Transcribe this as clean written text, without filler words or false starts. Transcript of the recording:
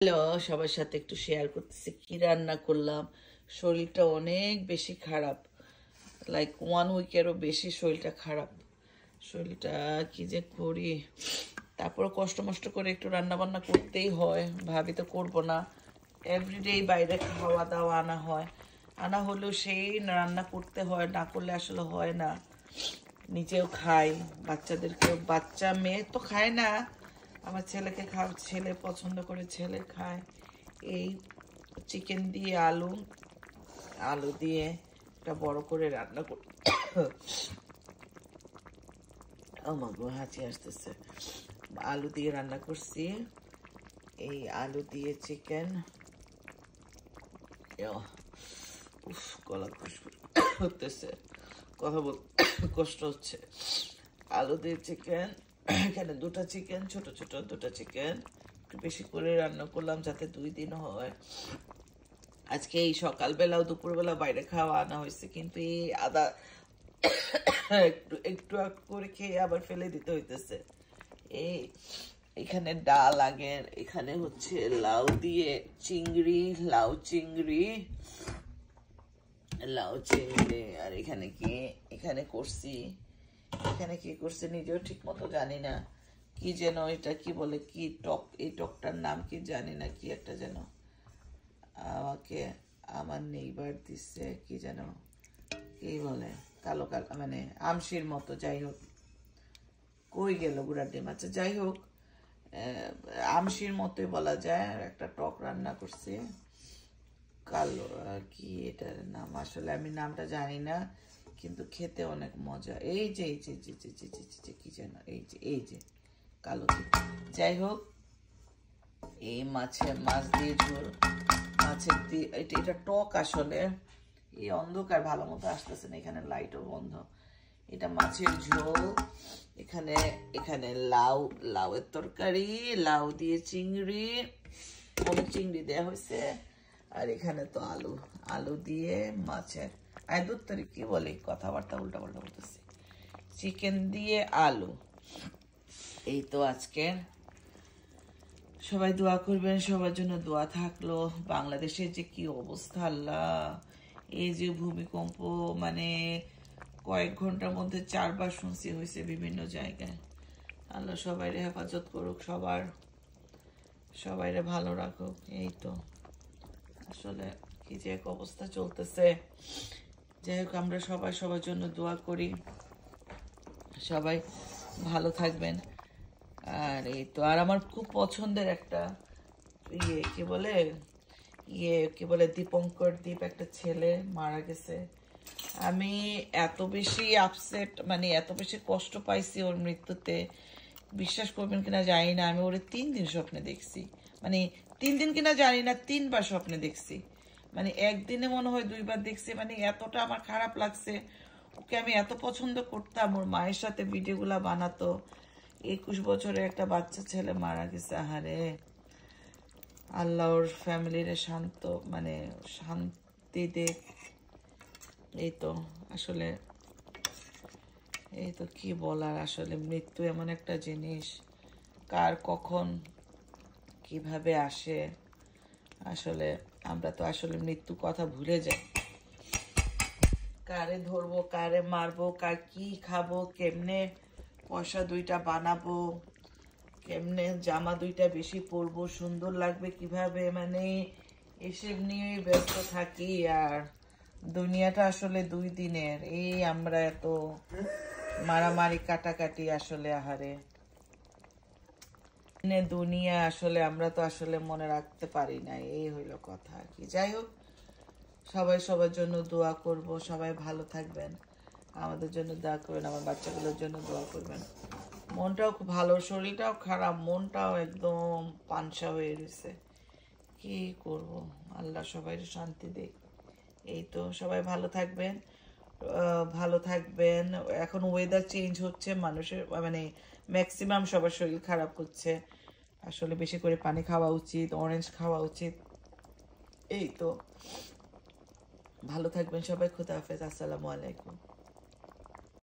Hello, সবার সাথে একটু শেয়ার করতেছি কি রান্না করলাম। শরীরটা অনেক বেশি খারাপ, লাইক 1 উইকেরও বেশি শরীরটা খারাপ। শরীরটা কি যে করি, তারপরে কষ্ট মষ্ট করে একটু রান্না বান্না করতেই হয়। ভাবি তো করবো না, এভরিডে বাইরে খাওয়া দাওয়া আনা হলেও সেই রান্না করতে হয়, না করলে আসলে হয় না। নিজেও খাই, বাচ্চাদেরকেও, বাচ্চা মেয়ে তো খায় না, আমার ছেলেকে ছেলে পছন্দ করে, ছেলে খায়। এই চিকেন দিয়ে আলু আলু দিয়ে একটা বড় করে রান্না করি। আমার গো হাঁচি আসতেছে। আলু দিয়ে রান্না করছি, এই আলু দিয়ে চিকেন। উফ, গলা খুশবু হতেছে, কথা বল কষ্ট হচ্ছে। আলু দিয়ে চিকেন, এখানে দুটা চিকেন, ছোট ছোট দুটা চিকেন, একটু বেশি করে রান্না করলাম যাতে 2 দিন হয়। আজকে এই সকালবেলাও দুপুরবেলা বাইরে খাওয়া আনা হয়েছে, কিন্তু এই আদা একটু একটু করে খেয়ে আবার ফেলে দিতে হইতেছে। এই এখানে ডাল আগের, এখানে হচ্ছে লাউ দিয়ে চিংড়ি, লাউ চিংড়ি, আর এখানে কি, এখানে করছি, এখানে কি করছে নিজেও ঠিক মতো জানি না। কি যেন এটা কি বলে, কি টক, এই টকটার নাম কি জানি না, কি একটা যেন আমাকে আমার নেইবার দিচ্ছে, কি যেন কি বলে, কালো কালো মানে আমশির মতো। যাই হোক, কই গেল গুড়ার ডিম, আচ্ছা যাই হোক, আমশির মতোই বলা যায়। একটা টক রান্না করছে, কালো কি এটার নাম, আসলে আমি নামটা জানি না, কিন্তু খেতে অনেক মজা। এই যে এই যে কি যেন, এই যে কালো। যাই হোক, এই মাছ দিয়ে ঝোল, মাছের দিয়ে এটা টক আসলে। এই অন্ধকার ভালো মতো আসতেছে না, এখানে লাইটও বন্ধ। এটা মাছের ঝোল, এখানে এখানে লাউয়ের তরকারি, লাউ দিয়ে চিংড়ি, অনেক চিংড়ি দেওয়া হয়েছে। আর এখানে তো আলু দিয়ে মাছের দুধ তরি, কি বলে কথাবার্তা উল্টা পাল্টা বলতেছি, চিকেন দিয়ে আলু। এই তো আজকে সবাই দোয়া করবেন, সবার জন্য দোয়া থাকলো। বাংলাদেশের যে কি অবস্থা আল্লাহ, এই যে ভূমিকম্প, মানে কয়েক ঘন্টার মধ্যে 4বার শুনছি হয়েছে বিভিন্ন জায়গায়। আল্লাহ সবাইরে হেফাজত করুক, সবাইরে ভালো রাখুক। এই তো আসলে কি যে এক অবস্থা চলতেছে। যাই হোক, আমরা সবাই সবার জন্য দোয়া করি, সবাই ভালো থাকবেন। আর এই তো, আর আমার খুব পছন্দের একটা কি বলে দীপঙ্কর দীপ, একটা ছেলে মারা গেছে। আমি এত বেশি আপসেট, মানে এত বেশি কষ্ট পাইছি ওর মৃত্যুতে, বিশ্বাস করবেন কিনা জানি না। আমি ওরে 3 দিন স্বপ্নে দেখছি, মানে 3 দিন কিনা জানি না, 3বার স্বপ্নে দেখছি। মানে একদিনে মনে হয় 2বার দেখছি। মানে এতটা আমার খারাপ লাগছে। ওকে আমি এত পছন্দ করতাম, ওর মায়ের সাথে ভিডিওগুলা বানাতো। 21 বছরের একটা বাচ্চা ছেলে মারা গেছে। আহারে, আল্লাহ ওর ফ্যামিলির শান্তি দেখ। এই তো আসলে, এই তো কি বলার, আসলে মৃত্যু এমন একটা জিনিস, কার কখন কিভাবে আসে। আসলে আমরা তো আসলে মৃত্যু কথা ভুলে যাই। কারে ধরবো, কারে মারবো, কার কি খাবো, কেমনে পয়সা 2টা বানাবো, কেমনে জামা 2টা বেশি পরবো, সুন্দর লাগবে কিভাবে, মানে এসব নিয়েই ব্যস্ত থাকি। আর দুনিয়াটা আসলে 2 দিনের, এই আমরা এত মারামারি কাটাকাটি, আসলে আহারে দুনিয়া, আসলে আমরা তো আসলে মনে রাখতে পারি না, এই হইল কথা আর কি। যাই হোক, সবাই সবার জন্য দোয়া করব, সবাই ভালো থাকবেন, আমাদের জন্য দোয়া করবেন, আমার বাচ্চাগুলোর জন্য দোয়া করবেন। মনটাও খুব ভালো, শরীরটাও খারাপ, মনটাও একদম পানসা হয়ে রয়েছে। কি করব, আল্লাহ সবাই শান্তি দেখ। এই তো, সবাই ভালো থাকবেন, ভালো থাকবেন। এখন ওয়েদার চেঞ্জ হচ্ছে, মানুষের মানে ম্যাক্সিমাম সবার শরীর খারাপ হচ্ছে। আসলে বেশি করে পানি খাওয়া উচিত, অরেঞ্জ খাওয়া উচিত। এই তো, ভালো থাকবেন সবাই, খুদা হাফেজ, আসসালামু আলাইকুম।